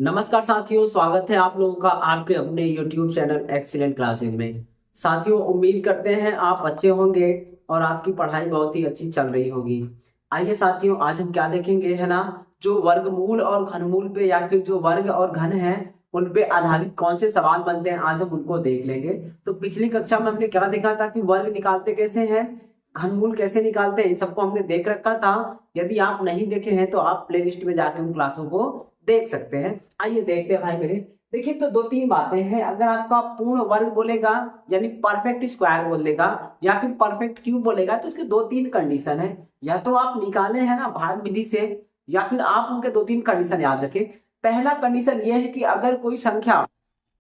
नमस्कार साथियों, स्वागत है आप लोगों का आपके अपने YouTube चैनल एक्सीलेंट क्लासेज में। साथियों, उम्मीद करते हैं आप अच्छे होंगे और आपकी पढ़ाई बहुत ही अच्छी चल रही होगी। आइए साथियों, आज हम क्या देखेंगे है ना, जो वर्गमूल और घनमूल पे या फिर जो वर्ग और घन है उन पे आधारित कौन से सवाल बनते हैं, आज हम उनको देख लेंगे। तो पिछली कक्षा में हमने क्या देखा था कि वर्ग निकालते कैसे हैं, घनमूल कैसे निकालते हैं, इन सबको हमने देख रखा था। यदि आप नहीं देखे हैं तो आप प्लेलिस्ट में जाके उन क्लासों को देख सकते हैं। आइए देखते हैं भाई मेरे। देखिए, तो दो तीन बातें हैं। अगर आपका पूर्ण वर्ग बोलेगा यानी परफेक्ट स्क्वायर बोल देगा या फिर परफेक्ट क्यूब बोलेगा तो इसके दो तीन कंडीशन है। या तो आप निकाले हैं ना भाग विधि से, या फिर आप उनके दो तीन कंडीशन याद रखें। पहला कंडीशन ये है कि अगर कोई संख्या,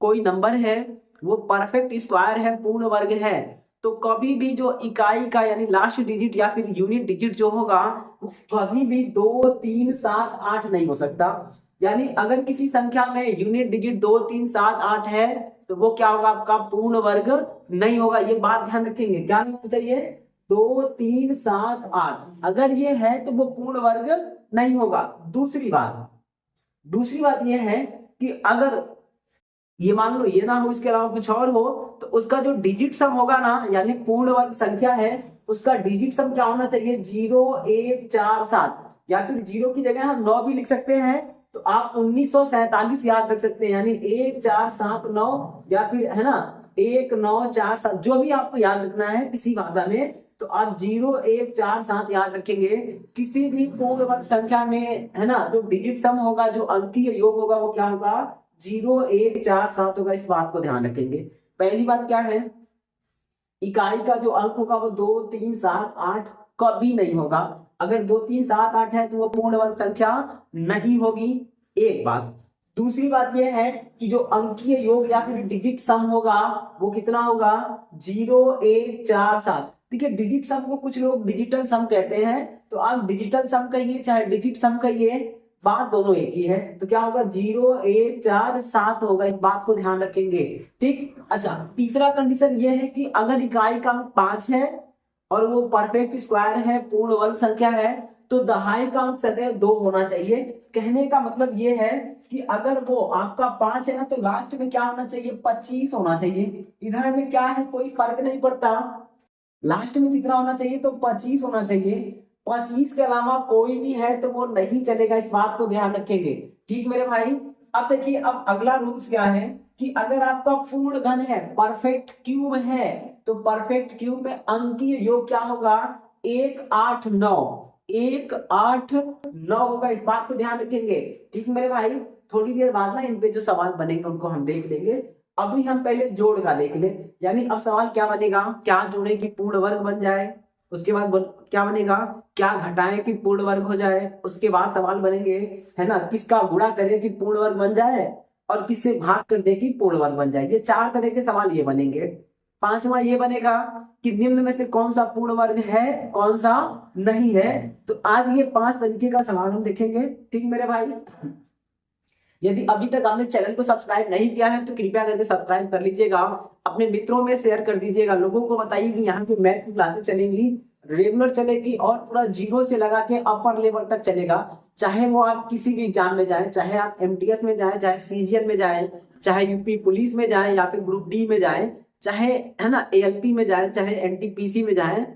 कोई नंबर है, वो परफेक्ट स्क्वायर है, पूर्ण वर्ग है, तो कभी भी जो इकाई का यानी लास्ट डिजिट या फिर यूनिट डिजिट जो होगा वो कभी भी 2 3 7 8 नहीं हो सकता। यानी अगर किसी संख्या में यूनिट डिजिट 2 3 7 8 है तो वो क्या होगा, आपका पूर्ण वर्ग नहीं होगा। ये बात ध्यान रखेंगे, क्या नहीं होना चाहिए, 2 3 7 8 अगर ये है तो वो पूर्ण वर्ग नहीं होगा। दूसरी बात यह है कि अगर ये मान लो ये ना हो, इसके अलावा कुछ और हो, तो उसका जो डिजिट सम होगा ना, यानी पूर्ण वर्ग संख्या है, उसका डिजिट सम क्या होना चाहिए, 0 1 4 7, या फिर 0 की जगह हम 9 भी लिख सकते हैं। तो आप 1947 याद रख सकते हैं, यानी 1 4 7 9, या फिर है ना 1 9 4 7, जो भी आपको याद रखना है किसी भाषा में, तो आप 0 1 4 7 याद रखेंगे। किसी भी पूर्ण वर्ग संख्या में है ना, जो डिजिट सम होगा, जो अंकीय योग होगा, वो क्या होगा, 0 1 4 7 होगा। इस बात को ध्यान रखेंगे। पहली बात क्या है, इकाई का जो अंक होगा वो 2 3 7 8 कभी नहीं होगा। अगर 2 3 7 8 है तो वो पूर्ण वर्ग संख्या नहीं होगी, एक बात। दूसरी बात यह है कि जो अंकीय योग या फिर डिजिट सम होगा वो कितना होगा, 0 1 4 7। देखिए, डिजिट सम को कुछ लोग डिजिटल सम कहते हैं, तो आप डिजिटल सम कहिए चाहे डिजिट सम कहिए, बात दोनों एक ही है। तो क्या होगा, 0 1 4 7 होगा। इस बात को ध्यान रखेंगे, ठीक। अच्छा, तीसरा कंडीशन ये है कि अगर इकाई का अंक 5 है और वो परफेक्ट स्क्वायर है, पूर्ण वर्ग संख्या है, तो दहाई का अंक सदैव 2 होना चाहिए। कहने का मतलब ये है कि अगर वो आपका 5 है ना, तो लास्ट में क्या होना चाहिए, 25 होना चाहिए। इधर में क्या है, कोई फर्क नहीं पड़ता, लास्ट में कितना होना चाहिए, तो 25 होना चाहिए। 25 के अलावा कोई भी है तो वो नहीं चलेगा, इस बात को ध्यान रखेंगे, ठीक मेरे भाई। अब देखिए, अब अगला रूल्स क्या है कि अगर आपका पूर्ण घन है, परफेक्ट क्यूब है, तो परफेक्ट क्यूब में अंकीय योग क्या होगा, 1 8 9, 1 8 9 होगा। इस बात को ध्यान रखेंगे, ठीक मेरे भाई। थोड़ी देर बाद ना इन पे जो सवाल बनेंगे उनको हम देख लेंगे। अभी हम पहले जोड़ का देख ले। यानी अब सवाल क्या बनेगा, क्या जोड़े कि पूर्ण वर्ग बन जाए, उसके बाद क्या बनेगा, क्या घटाएं कि पूर्ण वर्ग हो जाए, उसके बाद सवाल बनेंगे है ना, किसका गुणा करें कि पूर्ण वर्ग बन जाए, और किससे भाग कर दे कि पूर्ण वर्ग बन जाए। ये चार तरह के सवाल ये बनेंगे। पांचवा ये बनेगा कि निम्न में से कौन सा पूर्ण वर्ग है, कौन सा नहीं है। तो आज ये 5 तरीके का सवाल हम देखेंगे, ठीक मेरे भाई। यदि अभी तक आपने चैनल को सब्सक्राइब नहीं किया है तो कृपया करके सब्सक्राइब कर लीजिएगा, अपने मित्रों में शेयर कर दीजिएगा, लोगों को बताइए कि यहाँ पे मैथ की क्लासेस चलेंगी, रेगुलर चलेगी और पूरा जीरो से लगा के अपर लेवल तक चलेगा। चाहे वो आप किसी भी एग्जाम में जाए, चाहे आप एमटीएस में जाए, चाहे सीजीएल में जाए, चाहे यूपी पुलिस में जाए या फिर ग्रुप डी में जाए, चाहे है ना एएलपी में जाए, चाहे एनटीपीसी में जाए,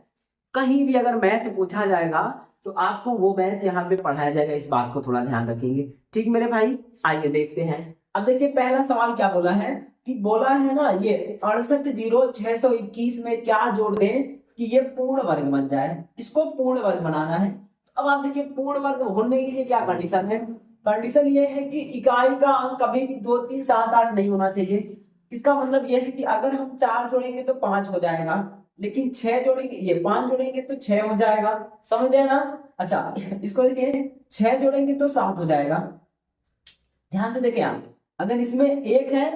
कहीं भी अगर मैथ पूछा जाएगा तो आपको वो मैथ यहाँ पे पढ़ाया जाएगा। इस बात को थोड़ा ध्यान रखेंगे, ठीक मेरे भाई। आइए देखते हैं। अब देखिए, पहला सवाल क्या बोला है कि बोला है ना, ये 68 0 621 में क्या जोड़ दें कि ये पूर्ण वर्ग बन जाए, इसको पूर्ण वर्ग बनाना है। अब आप देखिए, पूर्ण वर्ग होने के लिए क्या कंडीशन है, कंडीशन ये है कि इकाई का अंक कभी भी 2 3 7 8 नहीं होना चाहिए। इसका मतलब यह है कि अगर हम 4 जोड़ेंगे तो 5 हो जाएगा, लेकिन 6 जोड़ेंगे, ये 5 जोड़ेंगे तो 6 हो जाएगा, समझ गए ना। अच्छा, इसको देखिए, 6 जोड़ेंगे तो 7 हो जाएगा। ध्यान से देखिए आप, अगर इसमें 1 है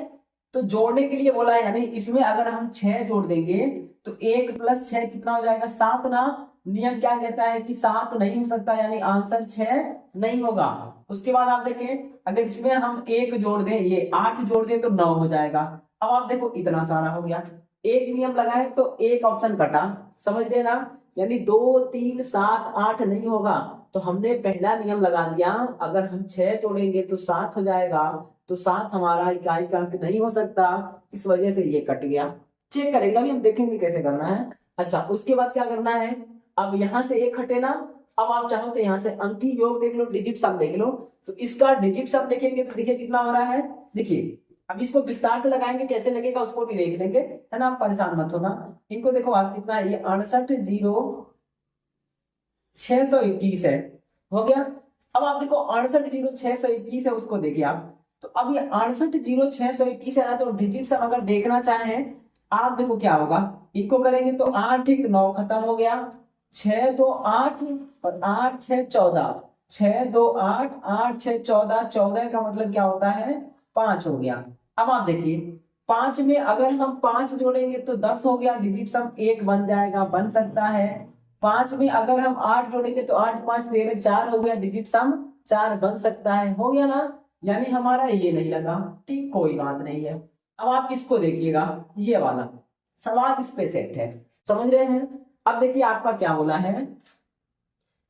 तो जोड़ने के लिए बोला है, यानी इसमें अगर हम 6 जोड़ देंगे तो 1 + 6 कितना हो जाएगा, 7 ना। नियम क्या कहता है कि 7 नहीं हो सकता, यानी आंसर 6 नहीं होगा। उसके बाद आप देखें, अगर इसमें हम 1 जोड़ दें, ये 8 जोड़ दें तो 9 हो जाएगा। अब आप देखो, इतना सारा हो गया, एक नियम लगाए तो एक ऑप्शन कटा, समझ गए ना। यानी 2 3 7 8 नहीं होगा, तो हमने पहला नियम लगा दिया, अगर हम 6 जोड़ेंगे तो 7 हो जाएगा, तो 7 हमारा इकाई का अंक नहीं हो सकता, इस वजह से ये कट गया। चेक करेंगे अभी, हम देखेंगे कैसे करना है। अच्छा, उसके बाद क्या करना है, अब यहाँ से एक हटे ना, अब आप चाहो तो यहाँ से अंकी योग देख लो, डिजिट सम देख लो। तो इसका डिजिट सम देखेंगे तो देखिए कितना हो रहा है। देखिए अब इसको विस्तार से लगाएंगे, कैसे लगेगा उसको भी देख लेंगे, है ना, आप परेशान मत होना। इनको देखो आप कितना है, ये 68,0621 है, हो गया। अब आप देखो 68,0621 है, उसको देखिए आप। तो अब ये 68,0621 है ना, तो डिजिट सम अगर देखना चाहें आप, देखो क्या होगा, इनको करेंगे तो 8 1 9 खत्म हो गया, 6 2 8 और 8 6 14, 6 2 8 8 6 14, 14 का मतलब क्या होता है, 5 हो गया। अब आप देखिए 5 में अगर हम 5 जोड़ेंगे तो 10 हो गया, डिजिट सम 1 बन जाएगा, बन सकता है। 5 में अगर हम 8 जोड़ेंगे तो 8 5 13 4 हो गया, डिजिट सम 4 बन सकता है, हो गया ना। यानी हमारा ये नहीं लगा, ठीक, कोई बात नहीं है। अब आप इसको देखिएगा, ये वाला सवाल इस पे सेट है, समझ रहे हैं। अब देखिए आपका क्या बोला है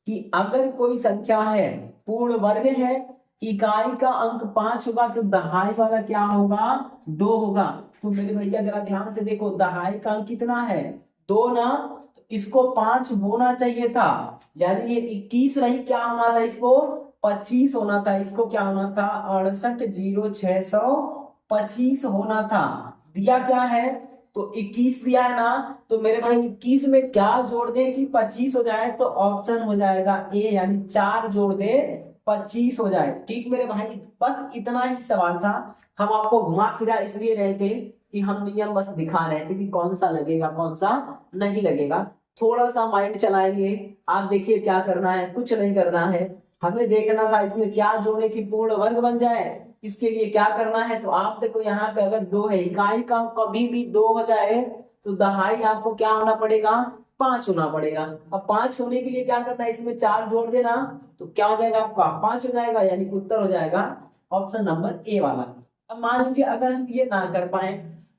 कि अगर कोई संख्या है, पूर्ण वर्ग है, इकाई का अंक 5 होगा, तो दहाई वाला क्या होगा, 2 होगा। तो मेरे भैया जरा ध्यान से देखो, दहाई का अंक कितना है, 2 ना, तो इसको 5 होना चाहिए था, यानी ये 21 रही, क्या होना था इसको, 25 होना था, इसको क्या होना था, 68,0625 होना था। दिया क्या है, तो 21 दिया है ना, तो मेरे भाई 21 में क्या जोड़ दे कि 25 हो जाए, तो ऑप्शन हो जाएगा ए, यानी 4 जोड़ दे 25 हो जाए। ठीक मेरे भाई, बस इतना ही सवाल था, हम आपको घुमा फिरा इसलिए रहे थे कि हम नियम बस दिखा रहे थे कि कौन सा लगेगा कौन सा नहीं लगेगा। थोड़ा सा माइंड चलाएंगे, आप देखिए क्या करना है, कुछ नहीं करना है, हमें देखना था इसमें क्या जोड़े कि पूर्ण वर्ग बन जाए। इसके लिए क्या करना है, तो आप देखो यहाँ पे अगर 2 है, इकाई का कभी भी 2 हो जाए तो दहाई आपको क्या होना पड़ेगा, 5 होना पड़ेगा। अब 5 होने के लिए क्या करना है, इसमें 4 जोड़ देना, तो क्या हो जाएगा आपका, 5 हो जाएगा, यानी उत्तर हो जाएगा ऑप्शन नंबर ए वाला। अब मान लीजिए अगर हम ये ना कर पाए,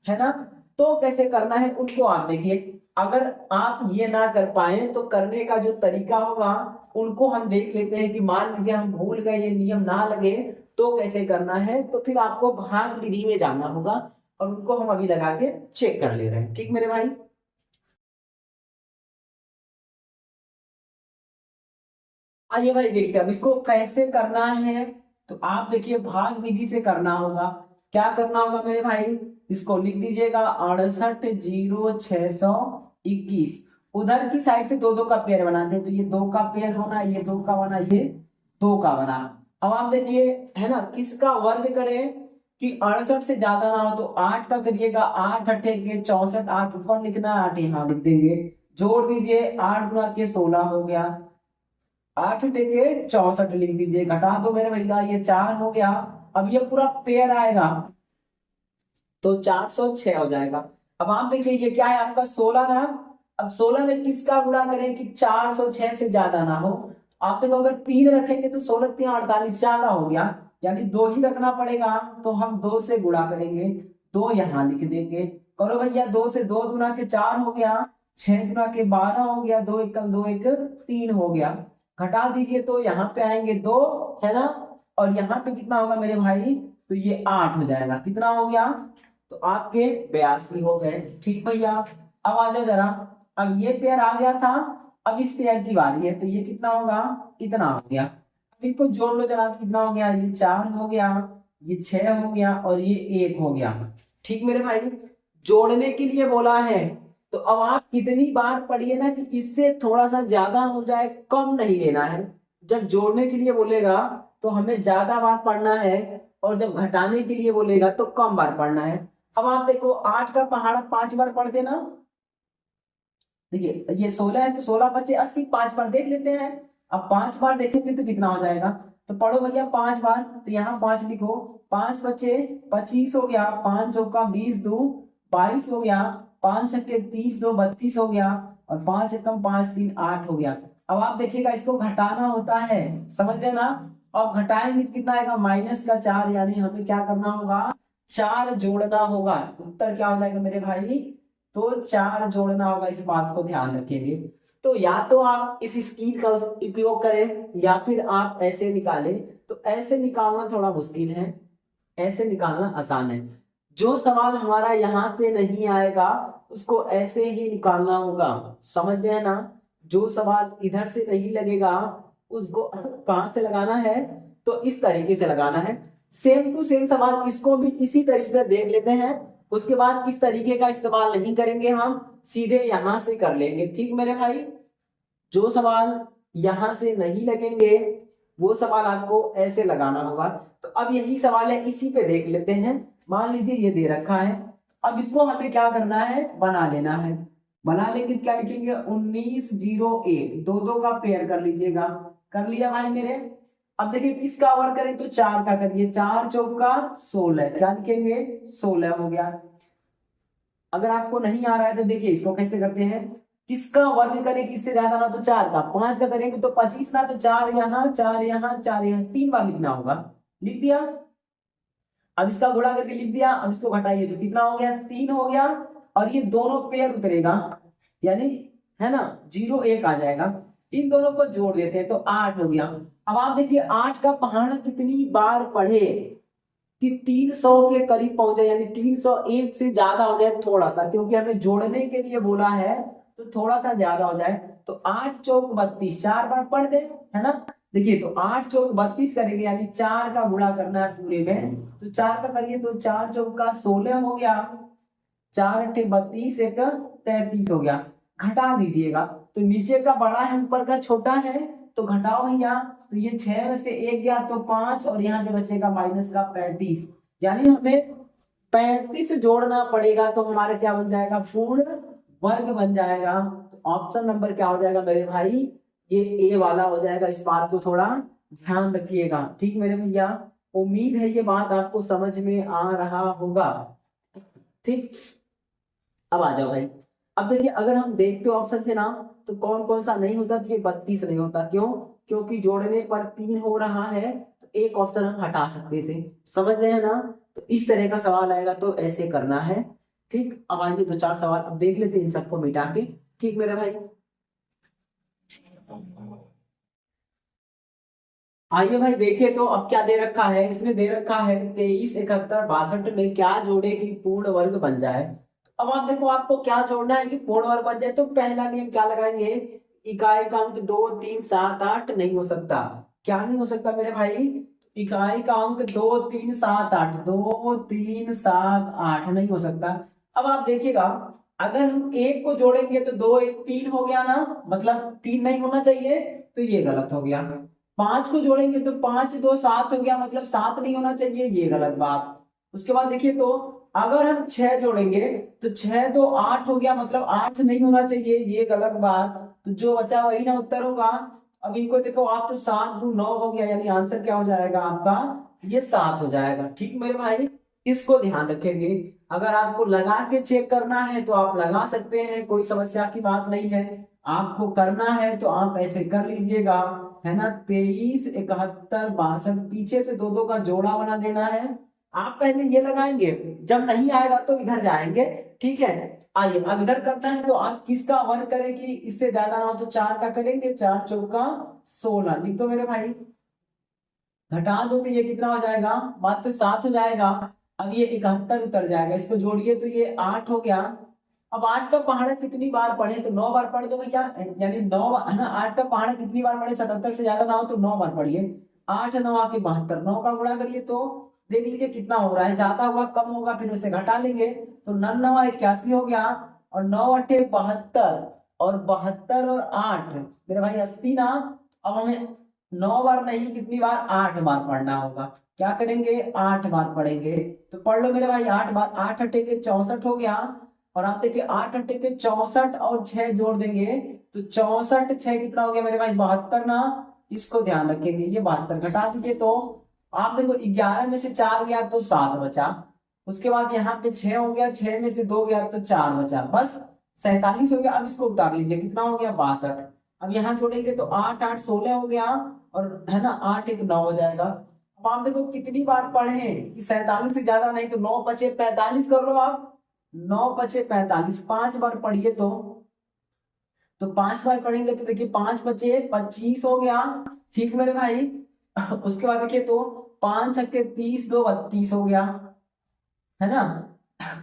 है ना, तो कैसे करना है उनको आप देखिए। अगर आप ये ना कर पाए तो करने का जो तरीका होगा उनको हम देख लेते हैं, कि मान लीजिए हम भूल गए, ये नियम ना लगे तो कैसे करना है। तो फिर आपको भाग विधि में जाना होगा, और उनको हम अभी लगा के चेक कर ले रहे हैं, ठीक मेरे भाई। आइए भाई देखते हैं अब इसको कैसे करना है। तो आप देखिए भाग विधि से करना होगा, क्या करना होगा मेरे भाई, इसको लिख दीजिएगा 68,0621। उधर की साइड से दो दो का पेयर बनाते हैं, तो ये 2 का पेयर होना, ये 2 का बना, ये 2 का बना। अब आप देखिए, है ना, किसका वर्ग करें कि 68 से ज्यादा ना हो, तो 8 का करिएगा, 8 अठे के 64, 8 ऊपर लिखना है, 8 यहाँ लिख देंगे, जोड़ दीजिए, 8 गुना के 16 हो गया, 8 टेके 64 लिख दीजिए, घटा दो मेरे भैया, ये 4 हो गया। अब ये पूरा पेयर आएगा तो 406 हो जाएगा। अब आप देखिए ये क्या है आपका 16 ना, अब 16 में किसका गुणा करें कि 406 से ज्यादा ना हो। आप देखो अगर 3 रखेंगे तो 16 3 48 ज्यादा हो गया, यानी 2 ही रखना पड़ेगा, तो हम 2 से गुणा करेंगे, 2 यहाँ लिख देंगे। करो भैया, 2 से 2 गुना के 4 हो गया, 6 गुना के 12 हो गया, 2 एकम 2 1 3 हो गया। घटा दीजिए तो यहाँ पे आएंगे 2, है ना, और यहाँ पे कितना होगा मेरे भाई, तो ये 8 हो जाएगा, कितना हो गया, तो आपके 82 हो गए। ठीक भैया, अब आ जाओ जरा, अब ये पेयर आ गया था, अब इस पेयर की बारी है, तो ये कितना होगा, इतना हो गया। अब इनको जोड़ लो जरा, कितना हो गया, ये 4 हो गया, ये 6 हो गया, और ये 1 हो गया। ठीक मेरे भाई, जोड़ने के लिए बोला है, तो अब आप कितनी बार पढ़िए ना कि इससे थोड़ा सा ज्यादा हो जाए, कम नहीं लेना है। जब जोड़ने के लिए बोलेगा तो हमें ज्यादा बार पढ़ना है, और जब घटाने के लिए बोलेगा तो कम बार पढ़ना है। अब आप देखो 8 का पहाड़ा 5 बार पढ़ देना, देखिए ये 16 है, तो 16 बचे 80, 5 बार देख लेते हैं। अब 5 बार देखेंगे तो कितना हो जाएगा, तो पढ़ो भैया 5 बार, तो यहाँ 5 लिखो, 5 बचे 25 हो गया, 5 चौका 20 2 22 हो गया, 5 छक्के 30 2 32 हो गया, और 5 एकम 5 3 8 हो गया। अब आप देखिएगा इसको घटाना होता है, समझ रहे ना। अब घटाएंगे तो कितना आएगा, -4, यानी हमें क्या करना होगा, 4 जोड़ना होगा। उत्तर क्या हो जाएगा मेरे भाई, तो 4 जोड़ना होगा, इस बात को ध्यान रखेंगे। तो या तो आप इस स्कीम का उपयोग करें या फिर आप ऐसे निकालें। तो ऐसे निकालना थोड़ा मुश्किल है, ऐसे निकालना आसान है। जो सवाल हमारा यहाँ से नहीं आएगा उसको ऐसे ही निकालना होगा, समझ रहे हैं ना। जो सवाल इधर से नहीं लगेगा उसको कहाँ से लगाना है, तो इस तरीके से लगाना है। सेम टू सेम सवाल इसको भी इसी तरीके देख लेते हैं, उसके बाद इस तरीके का इस्तेमाल नहीं करेंगे, हम सीधे यहां से कर लेंगे। ठीक मेरे भाई, जो सवाल यहां से नहीं लगेंगे वो सवाल आपको ऐसे लगाना होगा। तो अब यही सवाल है, इसी पे देख लेते हैं। मान लीजिए ये दे रखा है, अब इसको हमें क्या करना है, बना लेना है। बना लेंगे क्या लिखेंगे, 1901, दो दो का पेयर कर लीजिएगा। कर लिया भाई मेरे। अब देखिए किसका वर्ग करें, तो 4 का करिए, 4 चौका 16, क्या लिखेंगे 16 हो गया। अगर आपको नहीं आ रहा है तो देखिए इसको कैसे करते हैं, किसका वर्ग करें किससे ज्यादा ना, तो 4 का, 5 का करेंगे तो 25 ना, तो 4 यहाँ 4 यहाँ 4 यहाँ, 3 बार लिखना होगा। लिख दिया। अब इसका गुणा करके लिख दिया। अब इसको घटाइए तो कितना हो गया, 3 हो गया। और ये दोनों पेयर उतरेगा, यानी है ना 0 1 आ जाएगा। इन दोनों को जोड़ देते हैं तो 8 हो गया। अब आप देखिए 8 का पहाड़ा कितनी बार पढ़े कि 300 के करीब पहुंचे, यानी 301 से ज्यादा हो जाए थोड़ा सा, क्योंकि हमें जोड़ने के लिए बोला है तो थोड़ा सा ज्यादा हो जाए। तो 8 चौक 32, 4 बार पढ़ दे, है ना। देखिए तो 8 चौक 32 करेंगे, यानी 4 का गुणा करना है पूरे में। तो 4 का करिए तो 4 चौक का 16 हो गया, 4 अट्ठे 32, एक 33 हो गया। घटा दीजिएगा, तो नीचे का बड़ा है ऊपर का छोटा है, तो घटाओ भैया। तो ये 6 में से 1 गया तो 5, और यहाँ पे बचेगा माइनस का 35, यानी हमें 35 जोड़ना पड़ेगा। तो हमारे क्या बन जाएगा, पूर्ण वर्ग बन जाएगा। तो ऑप्शन नंबर क्या हो जाएगा मेरे भाई, ये ए वाला हो जाएगा। इस बात को थोड़ा ध्यान रखिएगा, ठीक मेरे भैया। उम्मीद है ये बात आपको समझ में आ रहा होगा, ठीक। अब आ जाओ भाई। अब देखिए अगर हम देखते हो ऑप्शन से ना, तो कौन कौन सा नहीं होता, तो ये 32 नहीं होता। क्यों, क्योंकि जोड़ने पर 3 हो रहा है, तो एक ऑप्शन हम हटा सकते थे, समझ रहे हैं ना। तो इस तरह का सवाल आएगा तो ऐसे करना है, ठीक। अब आएंगे 2 4 सवाल, अब देख लेते हैं इन सबको मिटा के, ठीक मेरे भाई। आइए भाई देखिए, तो अब क्या दे रखा है, इसने दे रखा है 23 71 62 में क्या जोड़े कि पूर्ण वर्ग बन जाए। अब आप देखो आपको क्या जोड़ना है कि पूर्ण वर्ग बन जाए। तो पहला नियम क्या लगाएंगे, इकाई का अंक 2 3 7 8 नहीं हो सकता। क्या नहीं हो सकता मेरे भाई, इकाई का अंक 2 3 7 8, 2 3 7 8 नहीं हो सकता। अब आप देखिएगा अगर हम एक को जोड़ेंगे तो 2 1 3 हो गया ना, मतलब 3 नहीं होना चाहिए, तो ये गलत हो गया। 5 को जोड़ेंगे तो 5 2 7 हो गया, मतलब 7 नहीं होना चाहिए, ये गलत बात। उसके बाद देखिए तो अगर हम 6 जोड़ेंगे तो 6 2 8 हो गया, मतलब 8 नहीं होना चाहिए, ये गलत बात। तो जो बचा वही ना उत्तर होगा। अब इनको देखो आप, तो 7 2 9 हो गया, यानी आंसर क्या हो जाएगा आपका, ये 7 हो जाएगा, ठीक मेरे भाई। इसको ध्यान रखेंगे। अगर आपको लगा के चेक करना है तो आप लगा सकते हैं, कोई समस्या की बात नहीं है। आपको करना है तो आप ऐसे कर लीजिएगा, है ना। 23 71 62, पीछे से 2 2 का जोड़ा बना देना है। आप पहले ये लगाएंगे, जब नहीं आएगा तो इधर जाएंगे, ठीक है। आइए अब इधर करता है, तो आप किसका वर्ग करें कि इससे ज्यादा ना हो, तो 4 का करेंगे, 4 चौका 16, लिख दो मेरे भाई। घटा दो तो ये कितना हो जाएगा, मात्र 7 हो जाएगा। अब ये 71 उतर जाएगा, इसको जोड़िए तो ये 8 हो गया। अब 8 का पहाड़ा कितनी बार पढ़े, तो 9 बार पढ़ दो भैया, यानी 9 है ना। 8 का पहाड़ा कितनी बार पढ़े, 77 से ज्यादा ना हो तो 9 बार पढ़िए। 8 9 आके 72, 9 का गुणा करिए तो देख लीजिए कितना हो रहा है, ज्यादा होगा कम होगा फिर उससे घटा लेंगे। तो 9 9 81 हो गया, और 9 8 72, और 72 और 8 मेरे भाई 80 ना। अब हमें 9 बार नहीं, कितनी बार, 8 बार पढ़ना होगा। क्या करेंगे, 8 बार पढ़ेंगे। तो पढ़ लो मेरे भाई 8 बार, 8 अट्ठे के 64 हो गया। और आप देखिए 8 अट्ठे के 64 और 6 जोड़ देंगे तो 64 6 कितना हो गया मेरे भाई, 72 ना। इसको ध्यान रखेंगे, ये 72 घटा दीजिए तो आप देखो 11 में से 4 गया तो 7 बचा। उसके बाद यहाँ पे 6 हो गया, 6 में से 2 गया तो 4 बचा, बस 47 हो गया। अब इसको उतार लीजिए, कितना हो गया 62। अब यहाँ जोड़ेंगे तो 8 8 16 हो गया, और है ना 8 1 9 हो जाएगा। अब आप देखो कितनी बार पढ़े कि 47 से ज्यादा नहीं, तो 9 5 45 कर लो आप, 9 5 45, 5 बार पढ़िए तो तो 5 बार पढ़ेंगे तो देखिए 5 बचे 25 हो गया, ठीक मेरे भाई। उसके बाद देखिए तो 5 छक्के 30, 2 32 हो गया, है ना।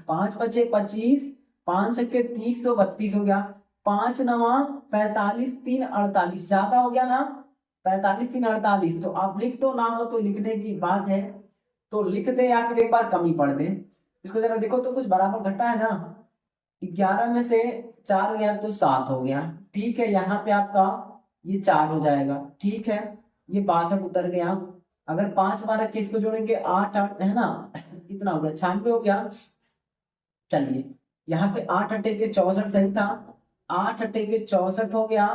5 बचे 25, 5 छक्के 30, 2 32 हो गया। 5 नवा 45, 3 48, ज्यादा हो गया ना, 45 3 48। तो आप लिख दो, ना हो तो लिखने की बात है, तो लिख दे या फिर एक बार कम ही पढ़ दे। इसको जरा देखो तो कुछ बराबर घटा है ना, 11 में से 4 गया तो 7 हो गया, ठीक है। यहाँ पे आपका ये 4 हो जाएगा, ठीक है। ये 62 उतर गया। अगर 5 बार रख के इसको जोड़ेंगे 8 8 है ना, इतना हो गया 96 हो गया। चलिए यहाँ पे 8 अट्ठे के 64 सही था, 8 अट्ठे के 64 हो गया,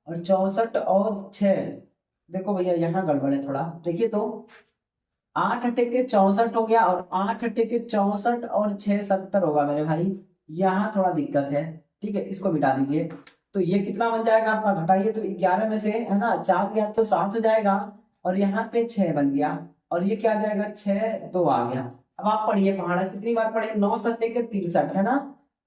और 64 और 6, देखो भैया यहाँ गड़बड़ है थोड़ा, देखिए तो 8 अट्ठे के 64 हो गया, और 8 अट्ठे के 64 और 6 70 होगा मेरे भाई, यहाँ थोड़ा दिक्कत है, ठीक है। इसको मिटा दीजिए। तो ये कितना बन जाएगा आपका, घटाइए तो 11 में से है ना 4 गया तो 7 हो जाएगा, और यहाँ पे 6 बन गया, और ये क्या आ जाएगा 6 2 आ गया। अब आप पढ़िए पहाड़ा, कितनी बार पढ़े, 9 सत्ते के 63 है ना।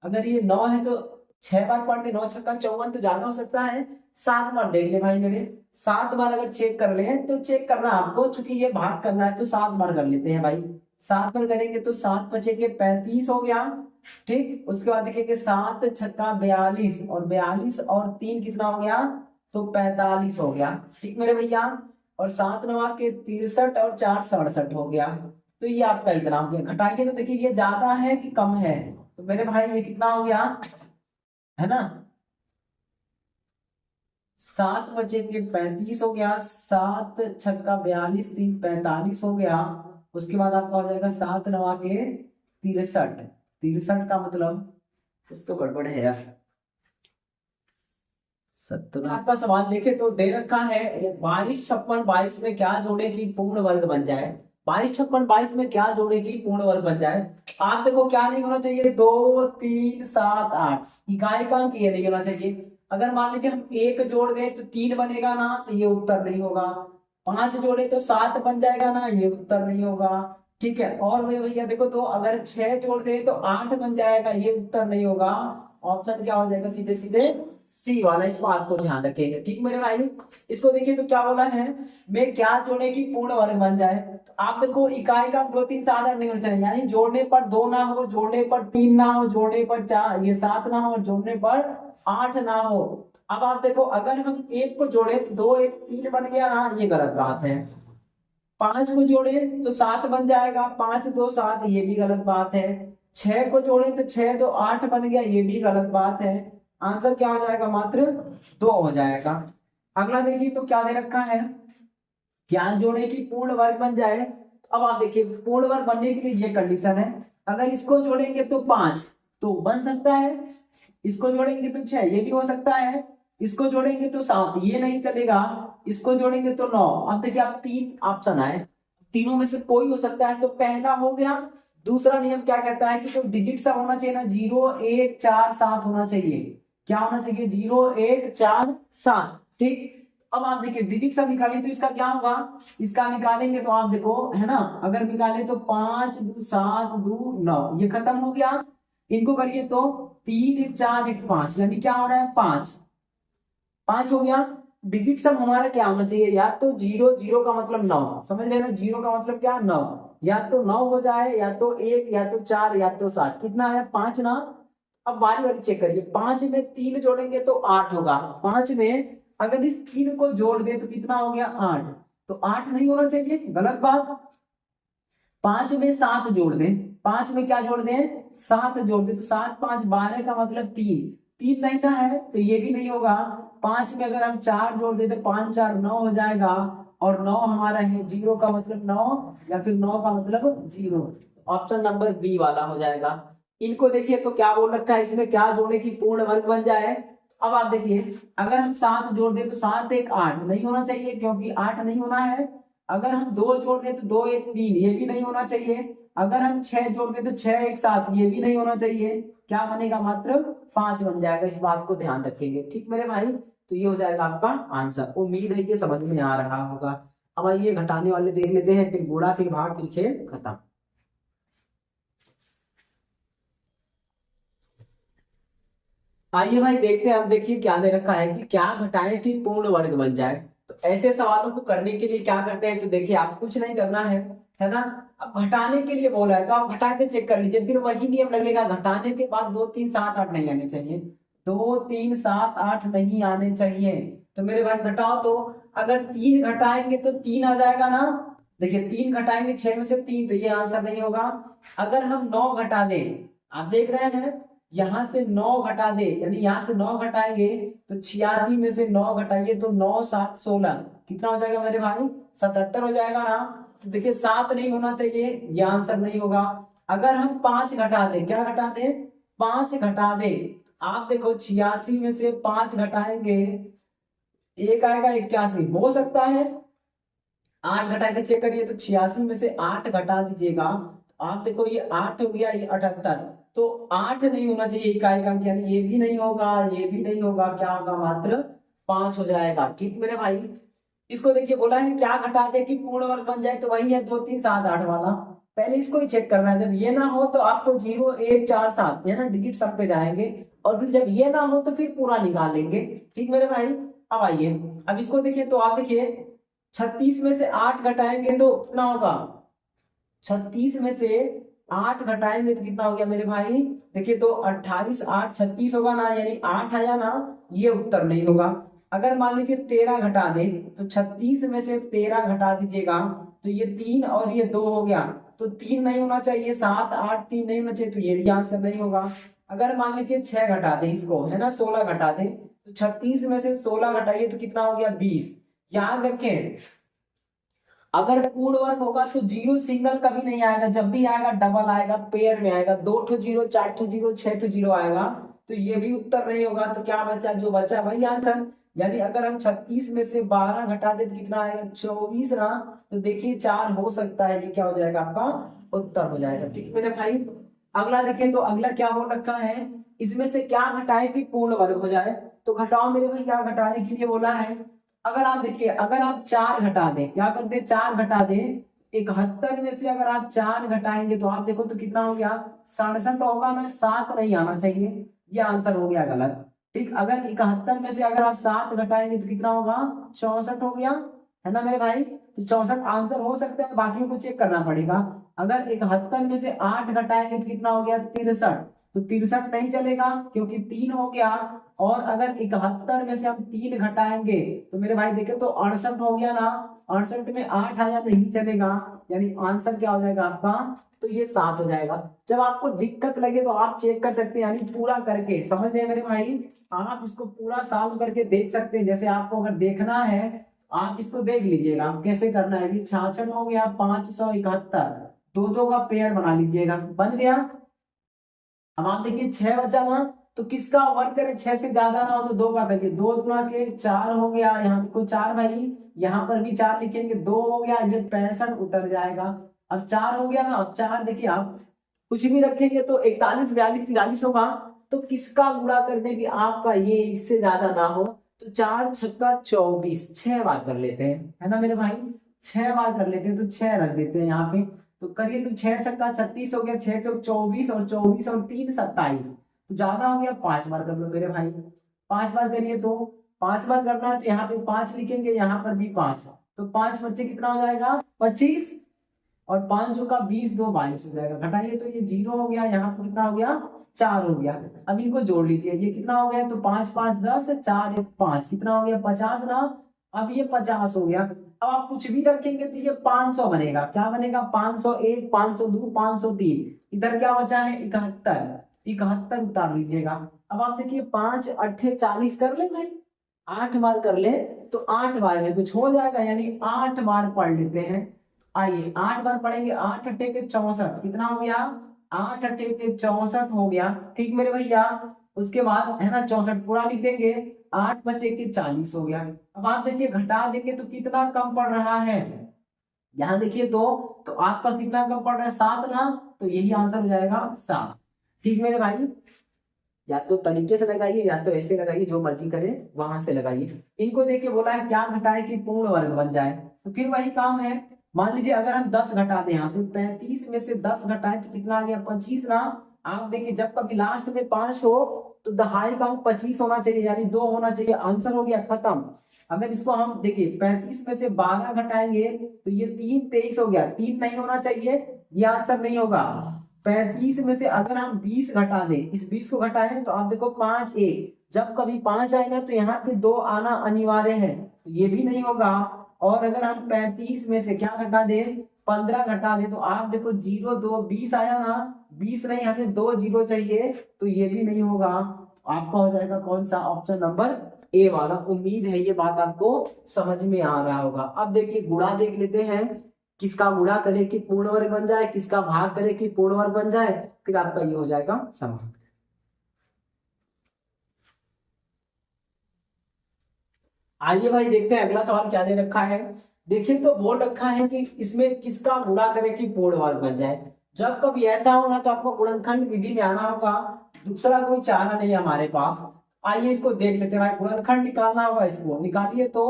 अगर ये 9 है तो 6 बार पढ़ दे, 9 छक्का 54, तो ज्यादा हो सकता है 7 बार देख ले भाई मेरे। 7 बार अगर चेक कर ले तो चेक करना आपको, चूंकि ये भाग करना है तो 7 बार कर लेते हैं भाई। 7 बार करेंगे तो 7 बचे के 35 हो गया, ठीक। उसके बाद देखिए 7 छक्का 42, और 42 और 3 कितना हो गया, तो 45 हो गया, ठीक मेरे भैया। और 7 नवा के 63 और 4 67 हो गया। तो ये आपका इतना हो गया। घटाइए तो देखिए ये ज्यादा है कि कम है, तो मेरे भाई ये कितना हो गया, है ना। 7 बचे के 35 हो गया, 7 छक्का 42, 3 45 हो गया। उसके बाद आपका हो जाएगा 7 नवा के 63, 63 का मतलब कुछ तो गड़बड़ है यार। 70 आपका सवाल देखे तो दे रखा है 22 56 22 में क्या जोड़े कि पूर्ण वर्ग बन जाए। 22 56 22 में क्या जोड़े कि पूर्ण वर्ग बन जाए। आप देखो क्या नहीं होना चाहिए, 2 3 7 8 इकाई का अंक ये नहीं होना चाहिए। अगर मान लीजिए हम 1 जोड़ दें तो 3 बनेगा ना, तो ये उत्तर नहीं होगा। 5 जोड़े तो 7 बन जाएगा ना, ये उत्तर नहीं होगा, ठीक है। और मेरे भैया देखो तो अगर 6 जोड़ दे तो 8 बन जाएगा, ये उत्तर नहीं होगा। ऑप्शन क्या हो जाएगा, सीधे सीधे सी वाला। इस बात को ध्यान रखेंगे, ठीक मेरे भाई। इसको देखिए तो क्या बोला है, मैं क्या जोड़े की पूर्ण वर्ग बन जाए। तो आप देखो इकाई का 2 3 7 8 नहीं होना चाहिए, यानी जोड़ने पर 2 ना हो, जोड़ने पर 3 ना हो, जोड़ने पर 4 ये 7 ना हो, और जोड़ने पर 8 ना हो। अब आप देखो अगर हम 1 को जोड़े तो 2 1 3 बन गया ना, ये गलत बात है। 5 को जोड़े तो 7 बन जाएगा, 5 2 7, ये भी गलत बात है। 6 को जोड़े तो 6 2 8 बन गया, ये भी गलत बात है। आंसर क्या हो जाएगा, मात्र 2 हो जाएगा। अगला देखिए तो क्या दे रखा है, क्या जोड़े की पूर्ण वर्ग बन जाए। तो अब आप देखिए पूर्ण वर्ग बनने के लिए ये कंडीशन है, अगर इसको जोड़ेंगे तो 5 तो बन सकता है, इसको जोड़ेंगे तो 6 ये भी हो सकता है, इसको जोड़ेंगे तो 7 ये नहीं चलेगा, इसको जोड़ेंगे तो 9। अब देखिए आप 3 ऑप्शन आए, तीनों में से कोई हो सकता है, तो पहला हो गया। दूसरा नियम क्या कहता है कि तो डिजिट सा होना चाहिए ना, 0 1 4 7 होना चाहिए। क्या होना चाहिए, 0 1 4 7, ठीक। अब आप देखिए डिजिट सब निकालिए तो इसका क्या होगा, इसका निकालेंगे तो आप देखो है ना, अगर निकाले तो 5 2 7 2 9, ये खत्म हो गया। इनको करिए तो 3 1 4 1 5, यानी क्या हो रहा है 5 5 हो गया। डिजिट सम हमारा क्या होना चाहिए, या तो 0 0 का मतलब 9, समझ लेना 0 का मतलब क्या 9, या तो 9 हो जाए, या तो 1 या तो 4 या तो 7, कितना है 5 ना। अब बारी बारी चेक करिए, 5 में 3 जोड़ेंगे तो 8 होगा, 5 में अगर इस 3 को जोड़ दे तो कितना हो गया 8, तो 8 नहीं होना चाहिए, गलत बात। 5 में 7 जोड़ दें, 5 में क्या जोड़ दें 7 जोड़ दें, तो 7 5 12 का मतलब 3 3 नहीं ना है, तो ये भी नहीं होगा। 5 में अगर हम 4 जोड़ दें तो 5 4 9 हो जाएगा, और 9 हमारा है 0 का मतलब 9, या फिर 9 का मतलब 0। ऑप्शन नंबर बी वाला हो जाएगा। इनको देखिए तो क्या बोल रखा है, इसमें क्या जोड़े की पूर्ण वर्ग बन जाए। अब आप देखिए अगर हम 7 जोड़ दें तो 7 1 8 नहीं होना चाहिए, क्योंकि 8 नहीं होना है। अगर हम 2 जोड़ दें तो 2 1 3, ये भी नहीं होना चाहिए। अगर हम 6 जोड़ दें तो 6 1 7, ये भी नहीं होना चाहिए। क्या बनेगा, मात्र 5 बन जाएगा। इस बात को ध्यान रखेंगे, ठीक मेरे भाई। तो ये हो जाएगा आपका आंसर। उम्मीद है ये समझ में आ रहा होगा। अब आइए घटाने वाले देख लेते हैं, फिर गुणा फिर भाग फिर खेल खत्म। आइए भाई देखते हैं। अब देखिए क्या दे रखा है कि क्या घटाएं कि पूर्ण वर्ग बन जाए। तो ऐसे सवालों को करने के लिए क्या करते हैं, तो देखिए आप कुछ नहीं करना है ना। अब घटाने के लिए बोला है तो आप घटा के चेक कर लीजिए, फिर वही नियम लगेगा। घटाने के बाद 2 3 7 8 नहीं आने चाहिए, 2 3 7 8 नहीं आने चाहिए। तो मेरे भाई घटाओ तो, अगर 3 घटाएंगे तो 3 आ जाएगा ना। देखिए 3 घटाएंगे 6 में से 3, तो ये आंसर नहीं होगा। अगर हम 9 घटा दें, आप देख रहे हैं यहां से 9 घटा दे, यानी यहां से 9 घटाएंगे तो 86 में से 9 घटाएंगे तो 9 7 16 कितना हो जाएगा मेरे भाई, 77 हो जाएगा ना। तो देखिए 7 नहीं होना चाहिए, ये आंसर नहीं होगा। अगर हम 5 घटा दें, क्या घटा दें, 5 घटा दें, आप देखो 86 में से 5 घटाएंगे, एक आएगा 81, हो सकता है। 8 घटा के चेक करिए तो 86 में से 8 घटा दीजिएगा, तो आप देखो ये 8 हो गया, ये 78। तो 8 नहीं होना चाहिए इकाई का अंक, यानी ये भी नहीं होगा, ये भी नहीं होगा, क्या होगा, मात्र 5 हो जाएगा। ठीक मेरे भाई। इसको देखिए बोला है क्या घटा दे कि पूर्ण वर्ग बन जाए, तो वही है 2 3 7 8 वाला। पहले इसको ही चेक करना है। जब ये ना हो तो आपको 0 1 4 7 है ना डिजिट सब पे जाएंगे, और फिर जब ये ना हो तो फिर पूरा निकाल लेंगे। ठीक मेरे भाई। अब आइए, अब इसको देखिए तो आप देखिए 36 में से 8 घटाएंगे तो कितना होगा, 36 में से 8 घटाएंगे तो कितना हो गया मेरे भाई, देखिए तो 28 8 36 होगा ना, यानी 8 आया ना, ये उत्तर नहीं होगा। अगर मान लीजिए 13 घटा दे, तो 36 में से 13 घटा दीजिएगा, तो ये 3 और ये 2 हो गया, तो 3 नहीं होना चाहिए, 7 8 3 नहीं होना चाहिए, तो ये भी आंसर नहीं होगा। अगर मान लीजिए 6 घटा दे इसको, है ना 16 घटा दे, तो 36 में से 16 घटाइए तो कितना हो गया 20। याद रखें, अगर पूर्ण वर्ग होगा तो जीरो सिंगल कभी नहीं आएगा, जब भी आएगा डबल आएगा, पेयर में आएगा, 2 ठो जीरो 4 ठो जीरो 6 ठो जीरो आएगा, तो ये भी उत्तर नहीं होगा। तो क्या बचा, जो बचा वही आंसर। यानी अगर हम 36 में से 12 घटा दे तो कितना आएगा 24 ना। तो देखिए 4 हो सकता है, ये क्या हो जाएगा आपका उत्तर हो जाएगा। ठीक मेरे भाई। अगला देखें तो अगला क्या हो रखा है, इसमें से क्या घटाए कि पूर्ण वर्ग हो जाए। तो घटाओ मेरे भाई, क्या घटाने के लिए बोला है। अगर आप देखिए, अगर आप 4 घटा दें, क्या करते 4 घटा दें, 71 में से अगर आप 4 घटाएंगे तो आप देखो तो कितना हो गया 67 होगा ना, 7 नहीं आना चाहिए, ये आंसर हो गया गलत। ठीक, अगर 71 में से अगर आप 7 घटाएंगे तो कितना होगा 64 हो गया, है ना मेरे भाई। तो 64 आंसर हो सकता है, बाकी को चेक करना पड़ेगा। अगर 71 में से 8 घटाएंगे तो कितना हो गया 63, तो 63 नहीं चलेगा क्योंकि 3 हो गया। और अगर 71 में से हम 3 घटाएंगे तो मेरे भाई देखे तो 68 हो गया ना, 68 में 8 आया, नहीं चलेगा, यानी आंसर क्या हो जाएगा आपका, तो ये 7 हो जाएगा। जब आपको दिक्कत लगे तो आप चेक कर सकते हैं, यानी पूरा करके, समझ रहे हैं मेरे भाई, आप इसको पूरा सॉल्व करके देख सकते हैं। जैसे आपको अगर देखना है आप इसको देख लीजिएगा कैसे करना है। 66 हो गया 571, दो दो का पेयर बना लीजिएगा, बन गया। अब आप देखिए 6 बचा ना, तो किसका वर्ग करें, 6 से ज्यादा ना हो तो 2 का करिए, 2 गुना के 4 हो गया, यहाँ को 4 भाई, यहाँ पर भी 4 लिखेंगे, 2 हो गया, ये 65 उतर जाएगा। अब 4 हो गया ना, अब 4 देखिए आप कुछ भी रखेंगे तो 41 42 43 होगा। तो किसका गुणा करने की आपका ये इससे ज्यादा ना हो, तो 4 छक्का 24, 6 बार कर लेते हैं, है ना मेरे भाई, 6 बार कर लेते हैं, तो 6 रख देते हैं यहाँ पे। तो करिए तो 6 छक्का 36 हो गया, 6 चौक 24, और 24 और 3 27, तो ज्यादा हो गया, 5 बार कर लो मेरे भाई, 5 बार करिए। तो 5 बार करना है तो यहाँ पे 5 लिखेंगे, यहाँ पर भी 5, तो 5 बच्चे कितना हो जाएगा 25, और 5 का 20 2 22 हो जाएगा। घटाइए तो ये 0 हो गया, यहाँ पर कितना हो गया 4 हो गया। अब इनको जोड़ लीजिए, ये कितना हो गया, तो 5 5 10, 4 1 5, कितना हो गया 50 ना। अब ये 50 हो गया। अब आप कुछ भी रखेंगे तो ये 500 बनेगा, क्या बनेगा 501 502 503। इधर क्या बचा है 71, 71 उतार लीजिएगा। अब आप देखिए 5 8 40 कर ले भाई, 8 बार कर ले, तो 8 बार में कुछ हो जाएगा, यानी 8 बार पढ़ लेते हैं। आइए 8 बार पढ़ेंगे, 8 अट्ठे के 64, कितना हो गया 8 अट्ठे के 64 हो गया। ठीक मेरे भैया। उसके बाद है ना 64 पूरा लिख देंगे, 8 बचे के 40 हो गया। अब आप देखिए घटा देंगे तो कितना कम पड़ रहा है, यहाँ देखिए तो आपका कितना कम पड़ रहा है 7 ना, तो यही आंसर हो जाएगा 7। ठीक मेरे भाई, या तो तरीके से लगाइए या तो ऐसे लगाइए, जो मर्जी करे वहां से लगाइए। इनको देखिए बोला है क्या घटाए कि पूर्ण वर्ग बन जाए, तो फिर वही काम है। मान लीजिए अगर हम 10 घटा दें, यहाँ से 35 में से 10 घटाए तो कितना आ गया 25 ना। आप देखिए जब कभी लास्ट में 5 हो तो दहाई काउंट 25 होना चाहिए, यानी 2 होना चाहिए। आंसर हो गया खत्म। अगर इसको हम देखिए 35 में से 12 घटाएंगे तो ये 3 23 हो गया, 3 नहीं होना चाहिए, ये आंसर नहीं होगा। 35 में से अगर हम 20 घटा दें, इस 20 को घटाएं तो आप देखो 5 1, जब कभी 5 आएगा तो यहाँ पे 2 आना अनिवार्य है, तो ये भी नहीं होगा। और अगर हम 35 में से क्या घटा दें, 15 घटा दें, तो आप देखो 0 2 20 आया ना, 20 नहीं, हमें 2 0 चाहिए, तो ये भी नहीं होगा। आपका हो जाएगा कौन सा, ऑप्शन नंबर ए वाला। उम्मीद है ये बात आपको समझ में आ रहा होगा। अब देखिए गुणा देख लेते हैं, किसका गुणा करे कि पूर्ण वर्ग बन जाए, किसका भाग करे कि पूर्ण वर्ग बन जाए, फिर आपका ये हो जाएगा समाधान। आइए भाई देखते हैं अगला सवाल क्या दे रखा है। देखिए तो बोल रखा है कि इसमें किसका गुणा करे कि पूर्ण वर्ग बन जाए। जब कभी ऐसा होना तो आपको गुणनखंड विधि में आना होगा, दूसरा कोई चारा नहीं है हमारे पास। आइए इसको देख लेते हैं भाई, गुणनखंड निकालना होगा, इसको निकालिए। तो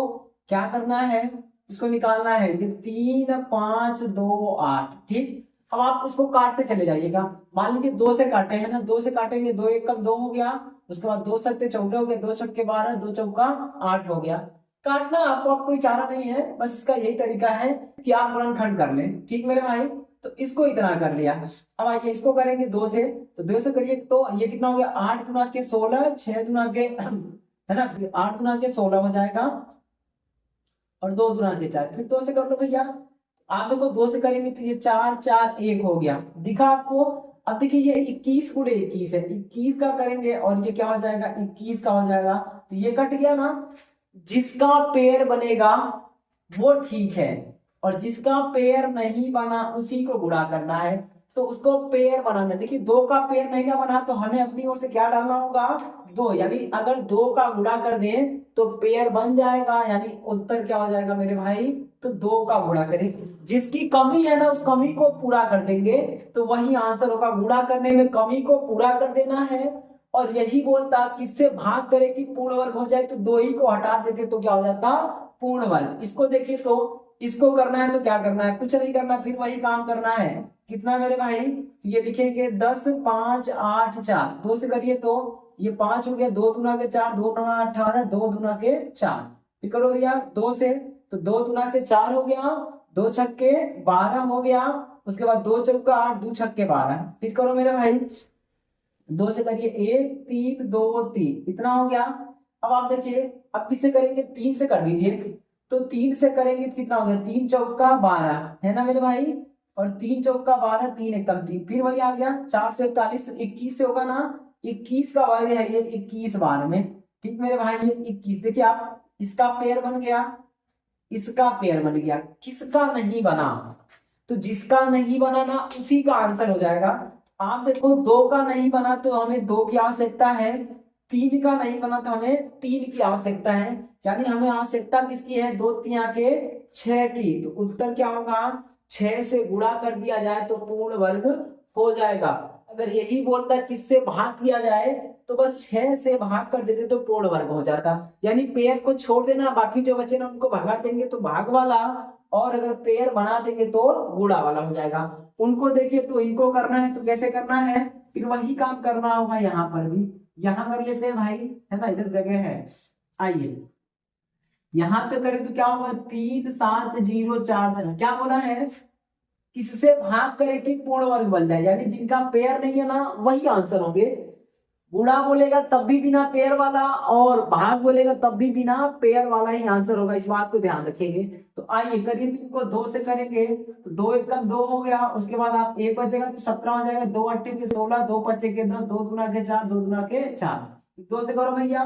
क्या करना है, इसको निकालना है, ये 3 5 2 8, ठीक। अब आप उसको काटते चले जाइएगा। मान लीजिए 2 से काटे हैं ना, 2 से काटेंगे, 2 1 कम 2 हो गया, उसके बाद 2 सत्ते 14 हो गया, 2 छक्के 12, 2 चौका 8 हो गया। काटना आपको, आप कोई चारा नहीं है, बस इसका यही तरीका है कि आप गुणनखंड कर लें, ठीक मेरे भाई। तो इसको इतना कर लिया। अब आइए इसको करेंगे 2 से, तो 2 से करिए तो ये कितना हो गया, 8 गुना के 16, 6 गुना के है ना, 8 गुना के 16 हो जाएगा, और 2 गुना के 4, फिर 2 से कर लो भैया। आप देखो 2 से करेंगे तो ये 4 4 1 हो गया, दिखा आपको। अब देखिए ये 21 गुणे 21 है, 21 का करेंगे और ये क्या हो जाएगा, 21 का हो जाएगा, तो ये कट गया ना। जिसका पेड़ बनेगा वो ठीक है, और जिसका पेड़ नहीं बना उसी को गुणा करना है, तो उसको पेड़ बनाना। देखिए 2 का पेड़ नहीं ना बना तो हमें अपनी ओर से क्या डालना होगा, 2, यानी अगर 2 का गुणा कर दें तो पेड़ बन जाएगा, यानी उत्तर क्या हो जाएगा मेरे भाई, तो 2 का गुणा करें। जिसकी कमी है ना उस कमी को पूरा कर देंगे, तो वही आंसर होगा। गुणा करने में कमी को पूरा कर देना है, और यही बोलता किससे भाग करे कि पूर्ण वर्ग हो जाए, तो 2 ही को हटा देते तो क्या हो जाता, पूर्ण वर्ग। इसको देखिए तो इसको करना है तो क्या करना है, कुछ नहीं करना, फिर वही काम करना है। कितना मेरे भाई, तो ये लिखेंगे 10 5 8 4, 2 से करिए तो ये 5 हो गया, 2 गुना के 4, 2 9 18, 2 गुना के 4, फिर करो भैया 2 से, तो 2 गुना के 4 हो गया, 2 छक्के 12 हो गया, उसके बाद 2 चौका 8, 2 छक्के 12, फिर करो मेरे भाई 2 से करिए 1 3 2 3, इतना हो गया। अब आप देखिए अब किससे करेंगे, 3 से कर दीजिए, तो 3 से करेंगे तो कितना हो गया, 3 चौका 12 है ना मेरे भाई, और 3 चौका 12, 3 एकम 3, फिर वही आ गया 4 से 41, 21 से होगा ना, 21 का वर्ग है ये 21 बार में, ठीक मेरे भाई ये 21। देखिए आप इसका पेयर बन गया, इसका पेयर बन गया, किसका नहीं बना, तो जिसका नहीं बना ना उसी का आंसर हो जाएगा। आप देखो 2 का नहीं बना तो हमें 2 की आवश्यकता है, 3 का नहीं बना तो हमें 3 की आवश्यकता है, यानी हमें आवश्यकता किसकी है, 2 3 के 6 की। तो उत्तर क्या होगा, 6 से गुणा कर दिया जाए तो पूर्ण वर्ग हो जाएगा। अगर यही बोलता किससे भाग किया जाए तो बस 6 से भाग कर देते तो पूर्ण वर्ग हो जाता, यानी पेयर को छोड़ देना, बाकी जो बचे ना उनको भगा देंगे तो भाग वाला, और अगर पेयर बना देंगे तो गुणा वाला हो जाएगा। उनको देखिए तो इनको करना है तो कैसे करना है, फिर वही काम करना होगा यहाँ पर भी। यहाँ कर लेते हैं भाई, है ना, इधर जगह है। आइए यहाँ पे करें तो क्या होगा, 3 7 0 4, क्या बोला है, किससे भाग करे कि पूर्ण वर्ग बन जाए, यानी जिनका पेयर नहीं है ना वही आंसर होंगे। गुणा बोलेगा तब भी बिना पेयर वाला, और भाग बोलेगा तब भी बिना पेयर वाला ही आंसर होगा, इस बात को ध्यान रखेंगे। तो आइए करिए, इनको 2 से करेंगे तो 2 1 का 2 हो गया, उसके बाद आप 1 बचेगा तो 17 हो जाएगा, 2 8 के 16, 2 5 के 10, 2 गुना के 4, 2 गुना के 4, 2 से करो भैया,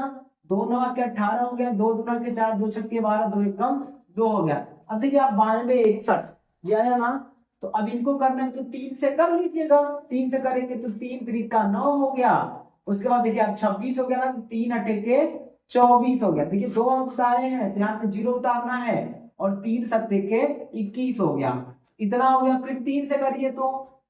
2 9 के 18 हो गया, 2 गुना के 4, 2 छक्के 12, 2 1 कम 2 हो गया। अब देखिए आप 92 61 ये आया ना, तो अब इनको करना है तो 3 से कर लीजिएगा, 3 से करेंगे तो 3 3 का 9 हो गया, उसके बाद देखिए आप 26 हो गया ना, 3 8 के 24 हो गया। देखिए 2 अंक उतारे हैं तो यहाँ पे 0 उतारना है, और 3 7 के 21 हो गया, इतना हो गया। फिर 3 से करिए तो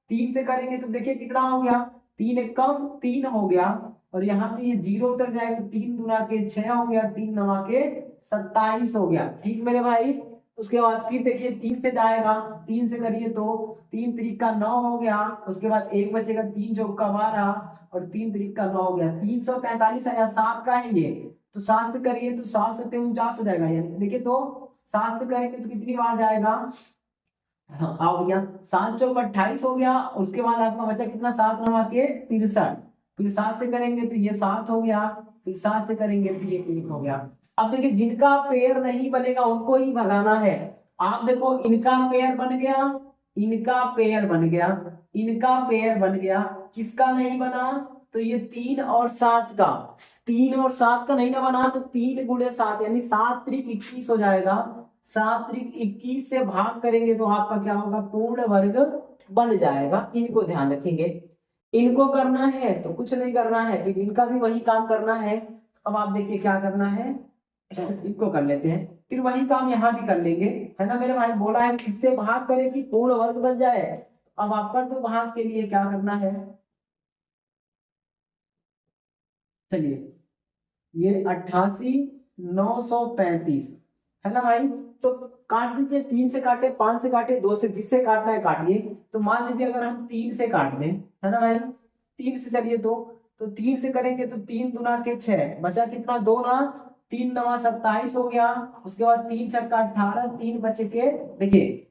3 से करेंगे तो देखिए कितना हो गया, 3 1 कम 3 हो गया, और यहाँ पे ये 0 उतर जाएगा, 3 गुना के 6 हो गया, 3 9 के 27 हो गया, ठीक मेरे भाई। उसके बाद फिर देखिए 3 से जाएगा, 3 से करिए तो 3 त्रिक का 9 हो गया। उसके बाद 1 बचेगा, 3 चौक का 12 और 3 त्रिक का 9 हो गया। 343 है, 7 का है ये, तो 7 से करिए तो 7 से 49 हो जाएगा। यानी देखिए तो 7 से करेंगे तो कितनी बार जाएगा, हाँ आओ भैया, 7 चौक 28 हो गया। उसके बाद आपका बचा कितना, 7 नवा के 63। फिर 7 से करेंगे तो ये 7 हो गया, फिर 7 से करेंगे तो ये 1 हो गया। अब देखिए जिनका पेयर नहीं बनेगा उनको ही भगाना है। आप देखो इनका पेयर बन गया, इनका पेयर बन गया, इनका पेयर बन गया, किसका नहीं बना, तो ये 3 और 7 का, 3 और 7 का नहीं ना बना, तो 3 गुणे 7 यानी 7 त्रिक 21 हो जाएगा। 7 त्रिक 21 से भाग करेंगे तो आपका क्या होगा, पूर्ण वर्ग बन जाएगा। इनको ध्यान रखेंगे। इनको करना है तो कुछ नहीं करना है, फिर इनका भी वही काम करना है। अब आप देखिए क्या करना है, इनको कर लेते हैं, फिर वही काम यहाँ भी कर लेंगे, है ना मेरे भाई। बोला है किससे भाग करें कि पूर्ण वर्ग बन जाए। अब आपका तो भाग के लिए क्या करना है, चलिए ये 88,935 है ना भाई। तो काट दीजिए, 3 से काटे, 5 से काटे, 2 से, जिससे काटना है काटिए। तो मान लीजिए अगर हम 3 से काट दें, है ना भाई, 3 से चलिए तो 3 से करेंगे तो 3 दुना के 6, बचा कितना, 2 ना, 3 नवा 27 हो गया। उसके बाद 3 छक्का 18, 3 बचे के, देखिए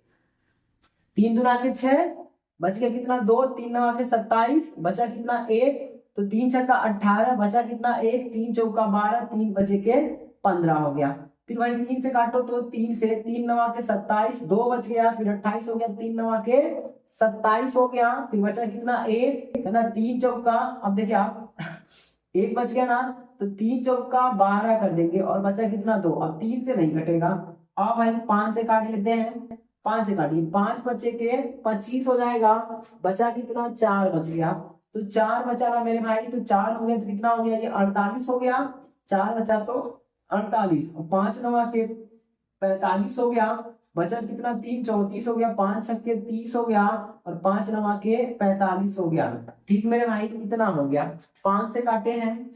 3 दुना के 6, बच गया कितना, 2, 3 नवा के 27, बचा कितना 1, तो 3 छक्का 18, बचा कितना 1, 3 चौका 12, 3 बचे के 15 हो गया। फिर भाई 3 से काटो तो 3 से, 3 नवा के 27, 2 बच गया, फिर 28 हो गया, 3 नवा के 27 हो गया, फिर बचा कितना 1, है ना, 3 चौका, अब देखिए आप 1 बच गया ना, तो 3 चौका 12 कर देंगे और बचा कितना 2। अब 3 से नहीं कटेगा, अब भाई 5 से काट लेते हैं, 5 से काटिए, 5 बचे के 25 हो जाएगा, बचा कितना 4 बच गया। तो 4 बचा ना मेरे भाई, तो 4 हो गया तो कितना हो गया, ये 48 हो गया। 4 बचा तो 48 और 5 नवा के 45 हो गया, बचा कितना 3, 34 हो गया, 5 छक्के 30 हो गया और 5 नवा के 45 हो गया। ठीक मेरे भाई, इतना हो गया। 5 से काटे हैं,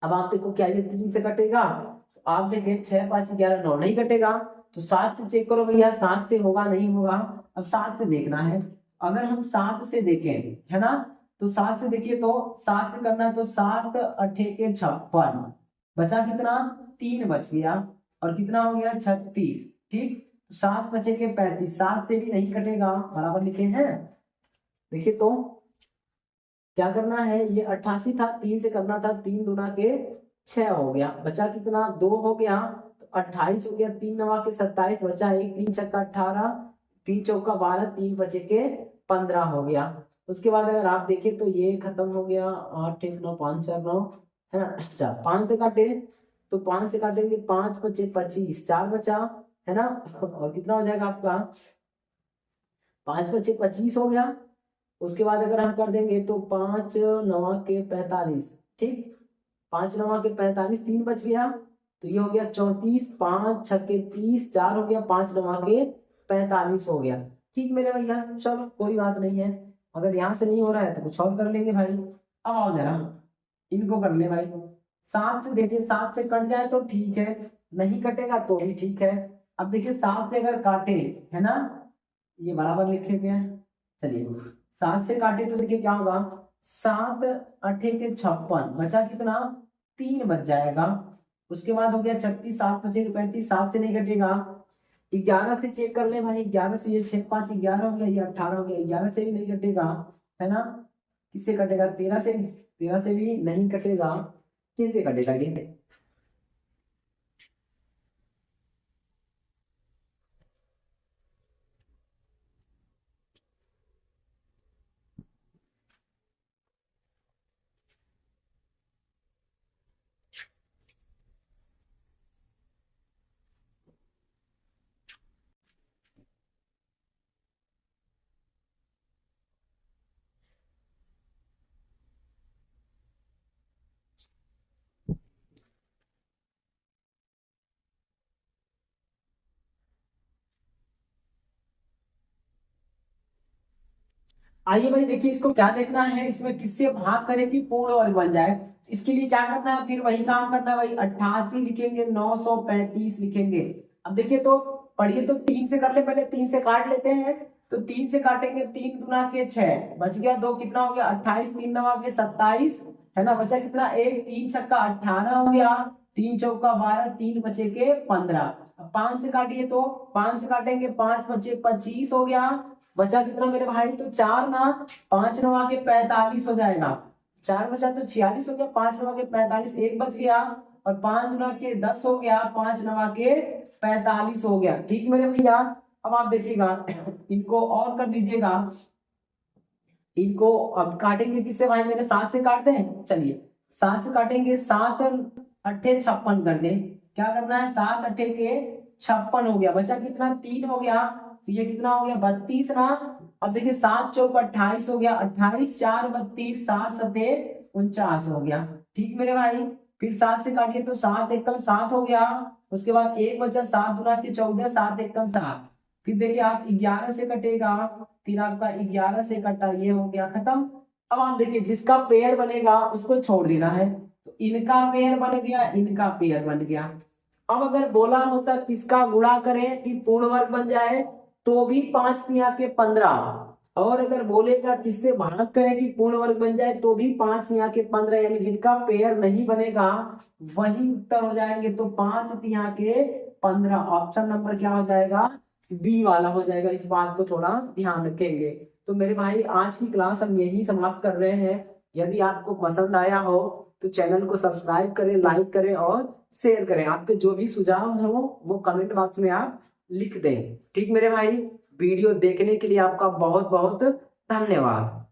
अब आप देखो क्या ये 3 से कटेगा, तो आप देखें 6, 5, 11, 9 नहीं कटेगा, तो 7 से चेक करो भैया, 7 से होगा नहीं होगा। अब 7 से देखना है, अगर हम 7 से देखें, है ना, तो 7 से देखिए तो 7 से करना है तो 7 अठे के 56, बचा कितना 3 बच गया और कितना हो गया 36। ठीक, 7 बचे के 35, 7 से भी नहीं कटेगा, बराबर लिखे हैं। देखिए तो क्या करना है, ये 88 था, 3 से करना था, 3 दुना के 6 हो गया, बचा कितना 2 हो गया, तो 28 हो गया, 3 नवा के 27, बचा 1, 3 छक्का 18, 3 चौका 12, 3 बचे के 15 हो गया। उसके बाद अगर आप देखें तो ये खत्म हो गया, 8, 1, 9, 5, 4, 9, है ना। अच्छा 5 से काटे तो 5 से काटेंगे, 5 बचे 25, 4 बचा, है ना, और कितना हो जाएगा आपका 5 बचे 25 हो गया। उसके बाद अगर हम कर देंगे तो 5 नवा के 45, ठीक, 5 नवा के 45, 3 बच गया, तो ये हो गया 34, 5 छक्के 30, 4 हो गया, 5 नवा के 45 हो गया। ठीक मेरे भैया, चलो कोई बात नहीं है, अगर यहाँ से नहीं हो रहा है तो कुछ और कर लेंगे भाई। अब आओ जरा इनको कर ले भाई। 7 से देखिए, 7 से कट जाए तो ठीक है, नहीं कटेगा तो भी ठीक है। अब देखिए 7 से अगर काटे, है ना, ये बराबर लिखे गए हैं, चलिए 7 से काटे तो देखिए क्या होगा, 7 अठे के 56, बचा कितना 3 बच जाएगा। उसके बाद हो गया 36, 7 बचे के 35, 7 से नहीं कटेगा। 11 से चेक कर ले भाई, 11 से, ये 6, 5, 11 हो गया, ये 18 हो गया, 11 से भी नहीं कटेगा, है ना। किससे कटेगा, 13 से, 13 से भी नहीं कटेगा, किन से कटेगा ये, आइए भाई देखिए इसको क्या देखना है, इसमें किससे भाग करें कि पूर्ण वर्ग बन जाए। इसके लिए क्या करना है, फिर वही काम करना है भाई, 88 लिखेंगे, 935 लिखेंगे। अब देखिए तो पढ़िए तो 3 से कर ले, पहले 3 से काट लेते हैं। तो 3 से काटेंगे, 3 दूना के 6, बच गया 2, कितना हो गया 28, 3 नवा के 27, है ना, बचा कितना 1, 3 छक्का 18 हो गया, 3 चौका 12, 3 बचे के 15। 5 से काटिए तो 5 से काटेंगे, 5 बचे 25 हो गया, बचा कितना मेरे भाई, तो 4 ना, 5 नवा के 45 हो जाएगा, 4 बचा तो 46 हो गया, 5 नवा के 45, 1 बच गया, और 5 गुना के 10 हो गया, 5 नवा के 45 हो गया। ठीक मेरे भैया, अब आप देखिएगा इनको और कर लीजिएगा, इनको अब काटेंगे किससे भाई, मेरे 7 से काटते हैं, चलिए 7 से काटेंगे, 7 अट्ठे 56 कर दे, क्या करना है, 7 अट्ठे के 56 हो गया, बचा कितना 3 हो गया, तो ये कितना हो गया 32 ना। अब देखिए 7 चौक 28 हो गया, 28 4 32, 7 सते 49 हो गया। ठीक मेरे भाई, फिर 7 से काटिए तो 7 एकम 7 हो गया, उसके बाद 1 बचा, 7 गुना के 14, 7 एकम 7, फिर देखिए आप 11 से कटेगा, फिर आपका 11 से कटा, ये हो गया खत्म। अब आप देखिए जिसका पेयर बनेगा उसको छोड़ देना है, तो इनका पेयर बन गया, इनका पेयर बन गया। अब अगर बोला होता किसका गुणा करें कि पूर्ण वर्ग बन जाए, तो भी 5 तिया के 15, और अगर बोलेगा किससे भाग करें कि पूर्ण वर्ग बन जाए, तो भी 5 तिया के 15, यानी जिनका पेयर नहीं बनेगा वही उत्तर हो जाएंगे, तो 5 तिया के 15 ऑप्शन नंबर क्या हो जाएगा, बी वाला हो जाएगा। इस बात को थोड़ा ध्यान रखेंगे। तो मेरे भाई आज की क्लास हम यही समाप्त कर रहे हैं। यदि आपको पसंद आया हो तो चैनल को सब्सक्राइब करें, लाइक करें और शेयर करें। आपके जो भी सुझाव हो वो कमेंट बॉक्स में आप लिख दें। ठीक मेरे भाई, वीडियो देखने के लिए आपका बहुत बहुत धन्यवाद।